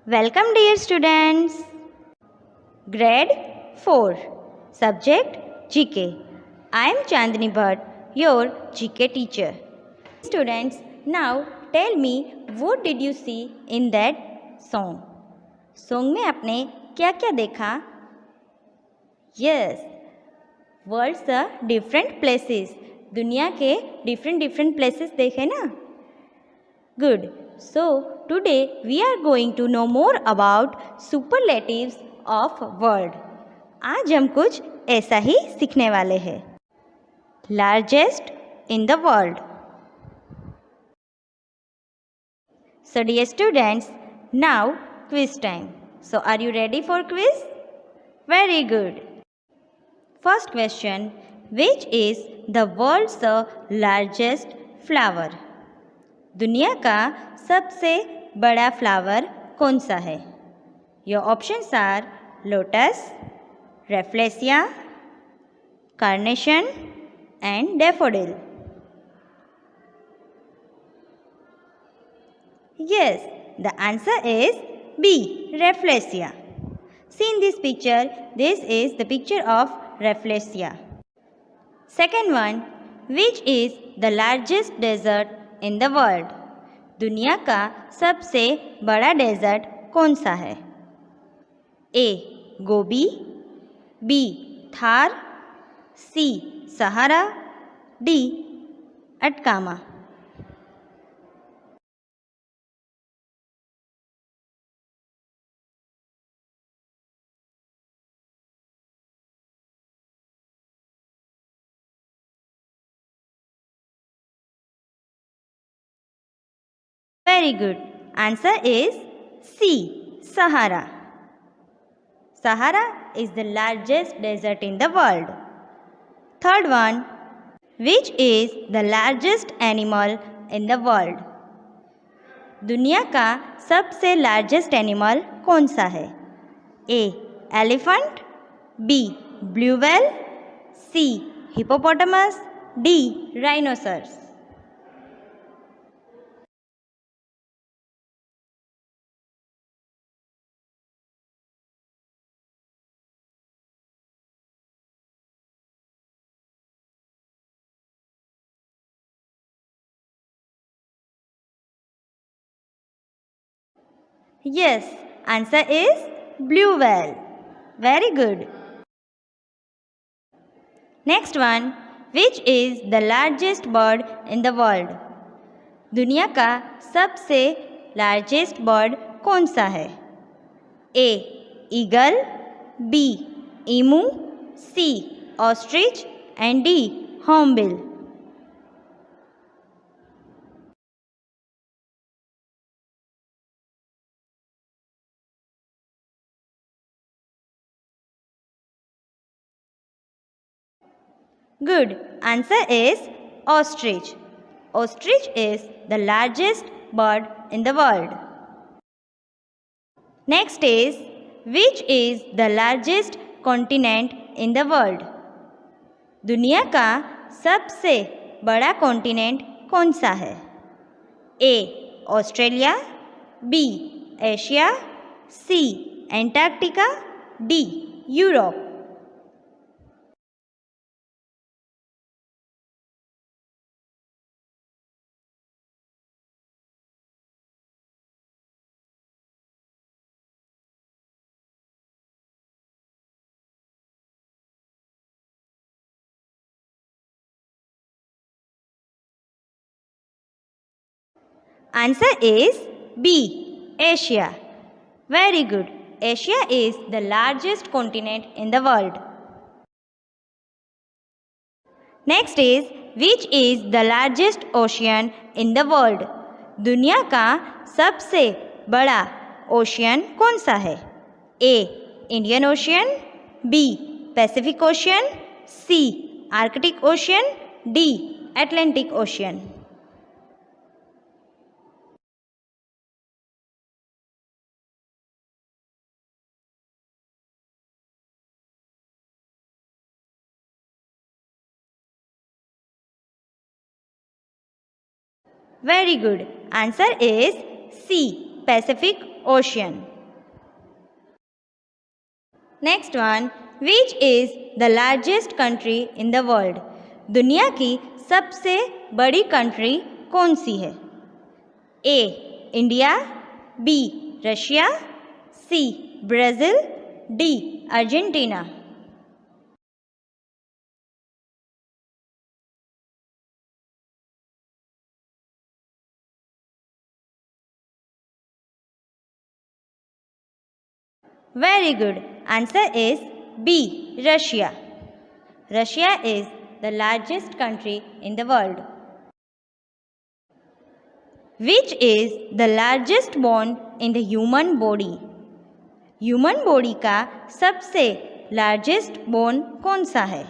Welcome dear students. Grade 4. Subject GK. I am Chandni Bhatt, your GK teacher. Students, now tell me what did you see in that song? Song में आपने क्या क्या देखा? Yes, world's the different places. दुनिया के different places देखे ना? Good. So today we are going to know more about superlatives of world. आज हम कुछ ऐसा ही सीखने वाले हैं. Largest in the world. So dear students, now quiz time. So are you ready for quiz? Very good. First question, which is the world's largest flower? दुनिया का सबसे बड़ा फ्लावर कौन सा है? Your options are lotus, rafflesia, carnation and daffodil. Yes, the answer is B, Rafflesia. See in this picture, this is the picture of Rafflesia. Second one, which is the largest desert in the world? दुनिया का सबसे बड़ा desert कौन सा है? A, Gobi, B, Thar, C, Sahara, D, अटकामा. Very good. Answer is C, Sahara. Sahara is the largest desert in the world. Third one, which is the largest animal in the world? दुनिया का सबसे largest animal कौन सा है? A, elephant, B, blue whale, C, hippopotamus, D, rhinoceros. Yes, answer is blue whale. Very good. Next one, which is the largest bird in the world? दुनिया का सबसे largest bird कौन सा है? A, eagle, B, emu, C, ostrich and D, hornbill. Good. Answer is ostrich. Ostrich is the largest bird in the world. Next is, which is the largest continent in the world? दुनिया का सबसे बड़ा continent कौन सा है? A, Australia, B, Asia, C, Antarctica, D, Europe. Answer is B, Asia. Very good. Asia is the largest continent in the world. Next is, which is the largest ocean in the world? दुनिया का सबसे बड़ा ocean कौन सा है? A, Indian Ocean, B, Pacific Ocean, C, Arctic Ocean, D, Atlantic Ocean. Very good. Answer is C, Pacific Ocean. Next one, which is the largest country in the world? दुनिया की सबसे बड़ी कंट्री कौन सी है? A India, B Russia, C Brazil, D Argentina. Very good. Answer is B. Russia. Russia is the largest country in the world. Which is the largest bone in the human body? Human body का सबसे largest bone कौन सा है?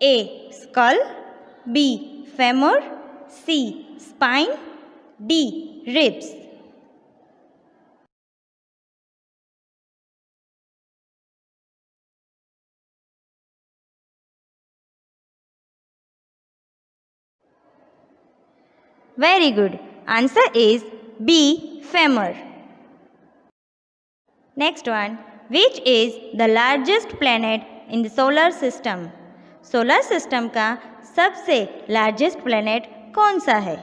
A. Skull, B. Femur, C. Spine, D. Ribs. Very good. Answer is B. Femur. Next one. Which is the largest planet in the solar system? Solar system का सबसे largest planet कौन सा है?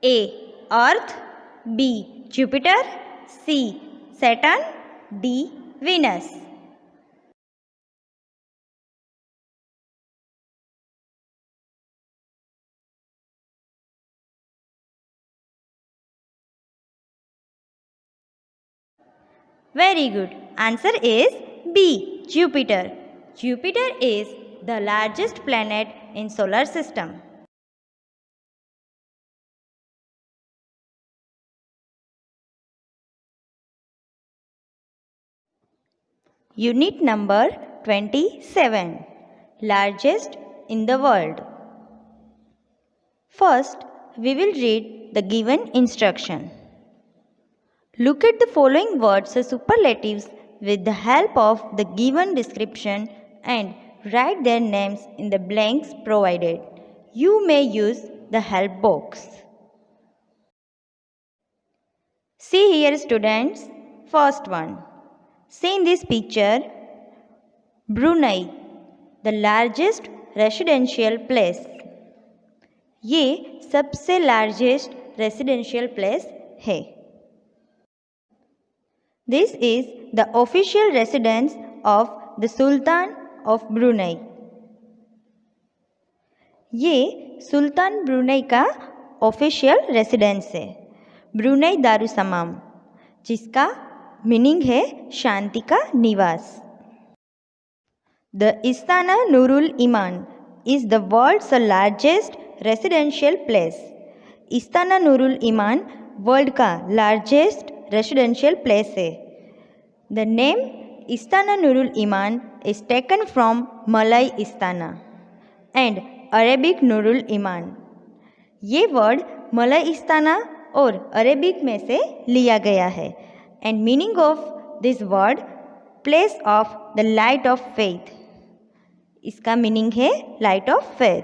A. Earth, B. Jupiter, C. Saturn, D. Venus. Very good. Answer is B. Jupiter. Jupiter is the largest planet in solar system. Unit number 27. Largest in the world. First, we will read the given instruction. Look at the following words as superlatives with the help of the given description and write their names in the blanks provided. You may use the help box. See here students, first one. See in this picture, Brunei, the largest residential place. ये सबसे largest residential place है. This is the official residence of the Sultan of Brunei. ये सुल्तान Brunei का official residence है, Brunei दारुसमाम, जिसका meaning है शांति का निवास. The Istana Nurul Iman is the world's largest residential place. Istana Nurul Iman world का largest residential place है. The name Istana Nurul Iman is taken from Malay Istana and Arabic Nurul Iman. ये word Malay Istana और Arabic में से लिया गया है. And meaning of this word, place of the light of faith. इसका meaning है light of faith.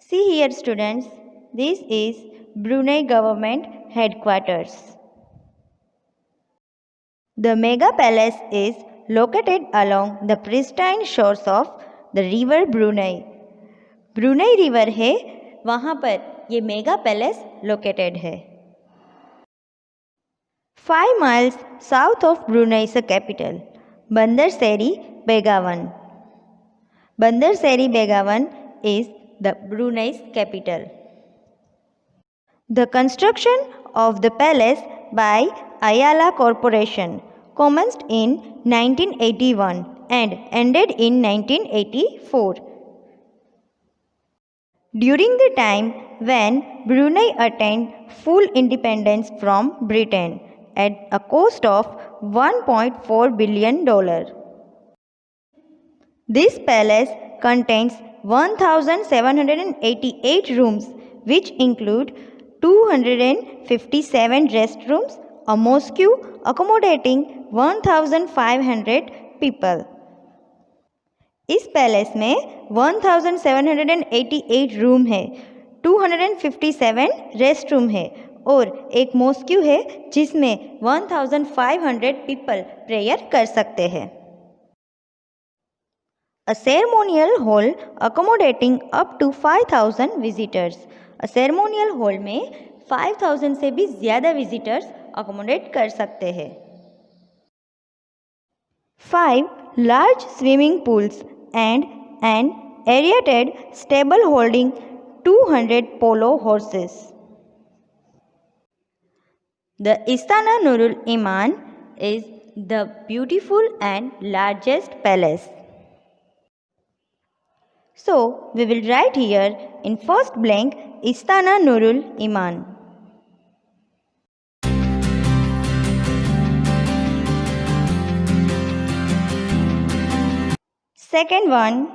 See here students, this is Brunei government headquarters. The mega palace is located along the pristine shores of the river Brunei. Brunei river है, वहाँ पर ये mega palace located है. 5 miles south of Brunei is the capital, Bandar Seri Begawan. Bandar Seri Begawan is the Brunei's capital. The construction of the palace by Ayala Corporation commenced in 1981 and ended in 1984. During the time when Brunei attained full independence from Britain at a cost of $1.4 billion. This palace contains 1,788 rooms, which include 257 restrooms, a mosque accommodating 1,500 people. इस palace में 1,788 room है, 257 rest room है और एक mosque है जिसमें 1,500 people prayer कर सकते हैं. A ceremonial hall accommodating up to 5,000 visitors. A ceremonial hall में 5,000 से भी ज़्यादा visitors accommodate कर सकते हैं. 5 large swimming pools and an aerated stable holding 200 polo horses. The Istana Nurul Iman is the beautiful and largest palace. So, we will write here in first blank Istana Nurul Iman. Second one,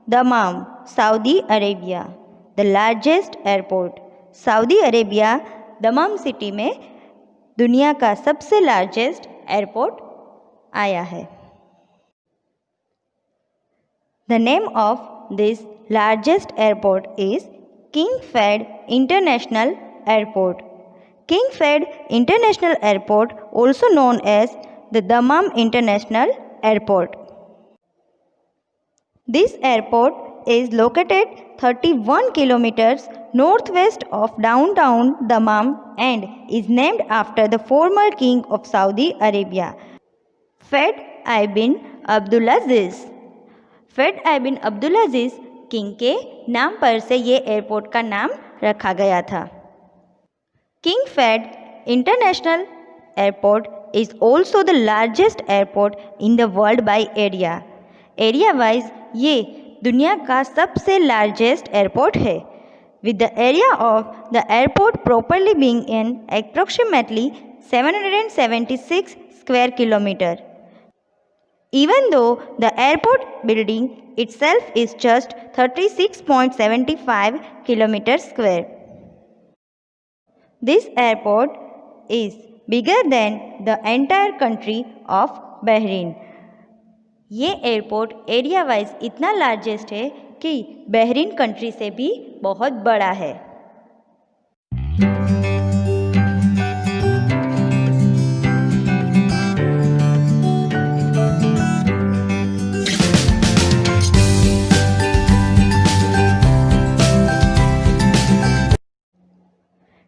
Dammam, Saudi Arabia, the largest airport. Saudi Arabia, दमाम city में दुनिया का सबसे largest airport आया है. The name of this largest airport is King Fahd International Airport. King Fahd International Airport, also known as the Dammam International Airport. This airport is located 31 kilometers northwest of downtown Dammam and is named after the former king of Saudi Arabia, Fahd ibn Abdulaziz. Fahd ibn Abdulaziz king के नाम पर से ये airport का नाम रखा गया था. King Fahd International Airport is also the largest airport in the world by area. Area wise ये दुनिया का सबसे लार्जेस्ट एयरपोर्ट है, with the area of the airport properly being in approximately 776 square kilometer. Even though the airport building itself is just 36.75 kilometers square. This airport is bigger than the entire country of Bahrain. ये airport area wise इतना largest है कि Bahrain country से भी बहुत बड़ा है.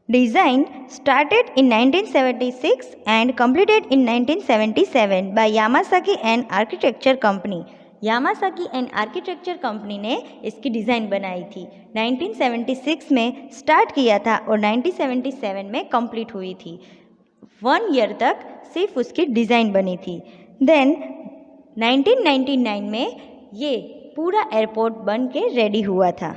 Design started in 1976 and completed in 1977 by Yamasaki and Architecture Company. Yamasaki and Architecture Company ने इसकी डिज़ाइन बनाई थी. 1976 में स्टार्ट किया था और 1977 में कंप्लीट हुई थी. 1 ईयर तक सिर्फ उसकी डिज़ाइन बनी थी. देन 1999 में ये पूरा एयरपोर्ट बन के रेडी हुआ था.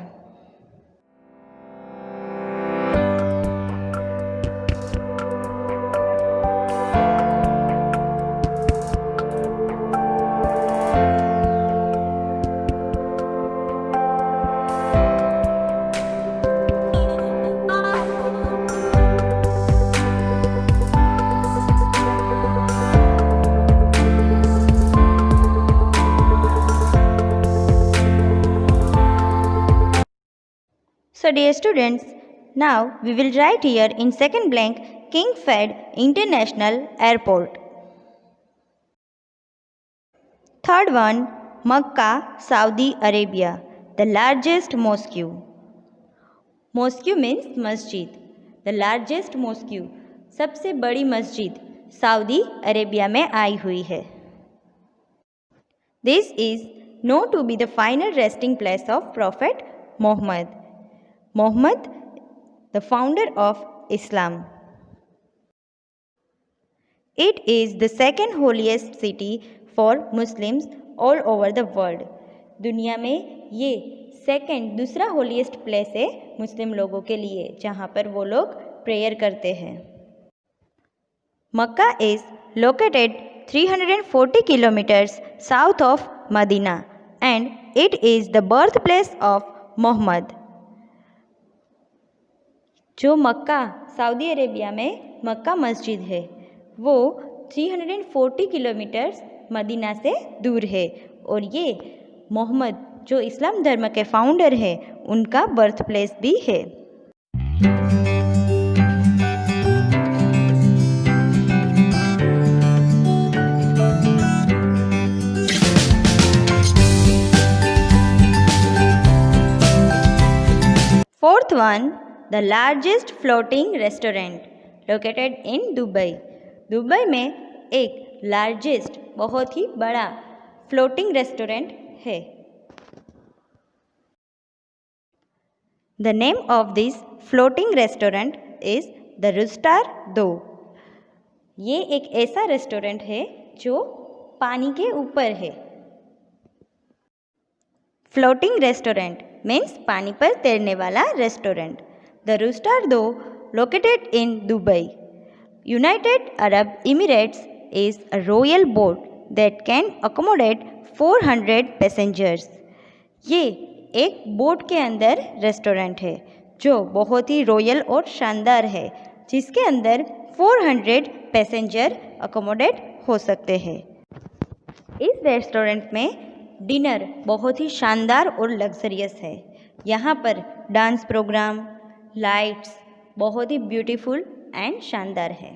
So dear students, now we will write here in second blank King Fahd International Airport. Third one, Makkah, Saudi Arabia, the largest mosque. Mosque means masjid. The largest mosque, सबसे बड़ी मस्जिद Saudi Arabia में आई हुई है. This is known to be the final resting place of Prophet Muhammad. Muhammad, the founder of Islam. It is the second holiest city for Muslims all over the world. दुनिया में ये second दूसरा holiest place है मुस्लिम लोगों के लिए जहाँ पर वो लोग प्रेयर करते हैं. मक्का is located 340 kilometers south of Medina and it is the birthplace of Muhammad. जो मक्का सऊदी अरेबिया में मक्का मस्जिद है वो 340 किलोमीटर्स मदीना से दूर है और ये मोहम्मद जो इस्लाम धर्म के फाउंडर है उनका बर्थ प्लेस भी है. Fourth one, the largest floating restaurant located in Dubai. Dubai में एक लार्जेस्ट बहुत ही बड़ा फ्लोटिंग रेस्टोरेंट है. The name of this floating restaurant is the Rooster Do. ये एक ऐसा रेस्टोरेंट है जो पानी के ऊपर है. फ्लोटिंग रेस्टोरेंट मीन्स पानी पर तैरने वाला रेस्टोरेंट. द रूस्टर दो located in Dubai, United Arab Emirates is a royal boat that can accommodate 400 passengers. ये एक बोट के अंदर रेस्टोरेंट है जो बहुत ही रॉयल और शानदार है, जिसके अंदर 400 पैसेंजर अकोमोडेट हो सकते हैं. इस रेस्टोरेंट में डिनर बहुत ही शानदार और लग्जरियस है. यहाँ पर डांस प्रोग्राम, लाइट्स बहुत ही ब्यूटीफुल एंड शानदार है.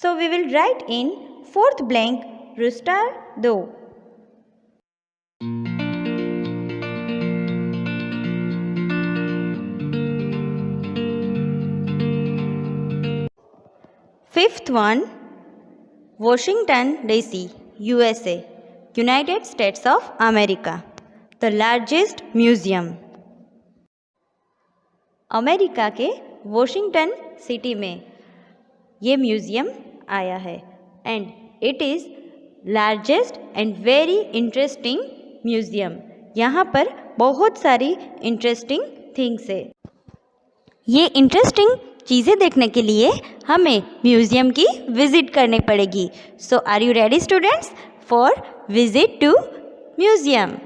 So we will write in fourth blank Rooster Do. Fifth one, Washington DC, USA, United States of America, the largest museum. America के वॉशिंगटन सिटी में ये म्यूज़ियम आया है and it is largest and very interesting museum. यहाँ पर बहुत सारी interesting things है. ये इंटरेस्टिंग चीज़ें देखने के लिए हमें म्यूज़ियम की विज़िट करनी पड़ेगी. So are you ready students for visit to museum?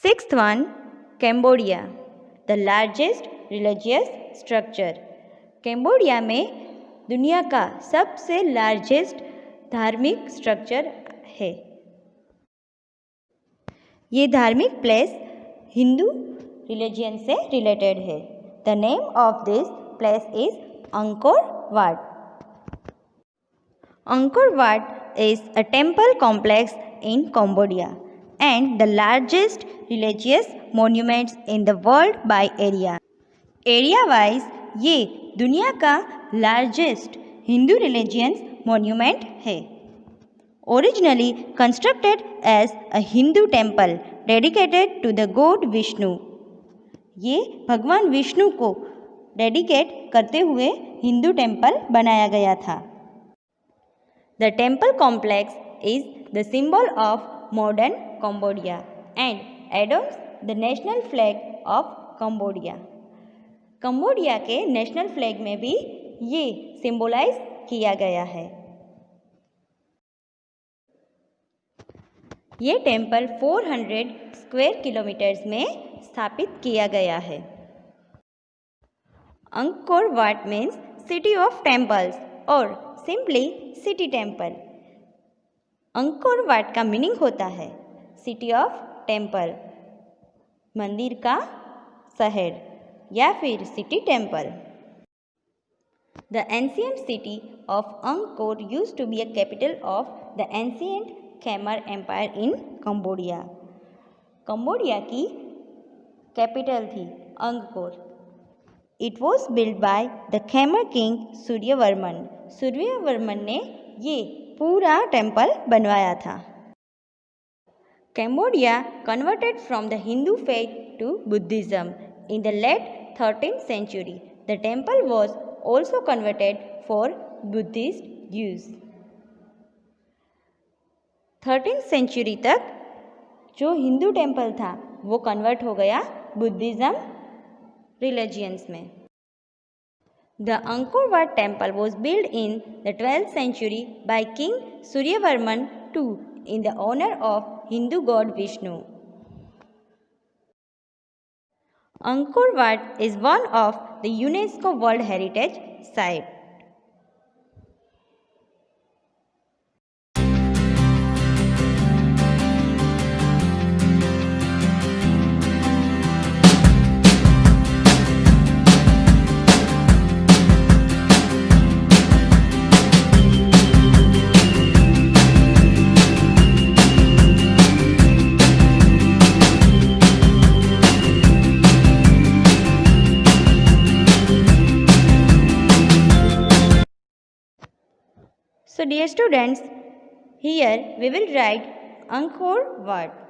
Sixth one, Cambodia, the largest religious structure. Cambodia में दुनिया का सबसे लार्जेस्ट धार्मिक स्ट्रक्चर है. ये धार्मिक प्लेस हिंदू रिलीजन से रिलेटेड है. The name of this place is Angkor Wat. Angkor what is a temple complex in Cambodia and the largest religious monuments in the world by area. Area wise ये दुनिया का largest Hindu religious monument है. Originally constructed as a Hindu temple dedicated to the god Vishnu. ये भगवान विष्णु को dedicate करते हुए Hindu temple बनाया गया था। The temple complex is the symbol of modern Cambodia and adopts the national flag of Cambodia. Cambodia के नेशनल फ्लैग में भी ये सिंबलाइज किया गया है। ये टेम्पल 400 स्क्वायर किलोमीटर्स में स्थापित किया गया है। Angkor Wat means city of temples और simply city temple. Angkor Wat का मीनिंग होता है सिटी ऑफ टेम्पल, मंदिर का शहर या फिर city temple. The ancient city of Angkor used to be a capital of the ancient Khmer empire in Cambodia. Cambodia की कैपिटल थी Angkor. It was build by the Khmer king Suryavarman. Suryavarman ने ये पूरा temple बनवाया था। Cambodia converted from the Hindu faith to Buddhism in the late 13th century. The temple was also converted for Buddhist use. 13th century तक जो Hindu temple था वो convert हो गया बुद्धिज़्म रिलीजियंस में। The Angkor Wat temple was built in the 12th century by King Suryavarman II in the honor of Hindu god Vishnu. Angkor Wat is one of the UNESCO World Heritage Site. So dear students, here we will write Angkor Wat.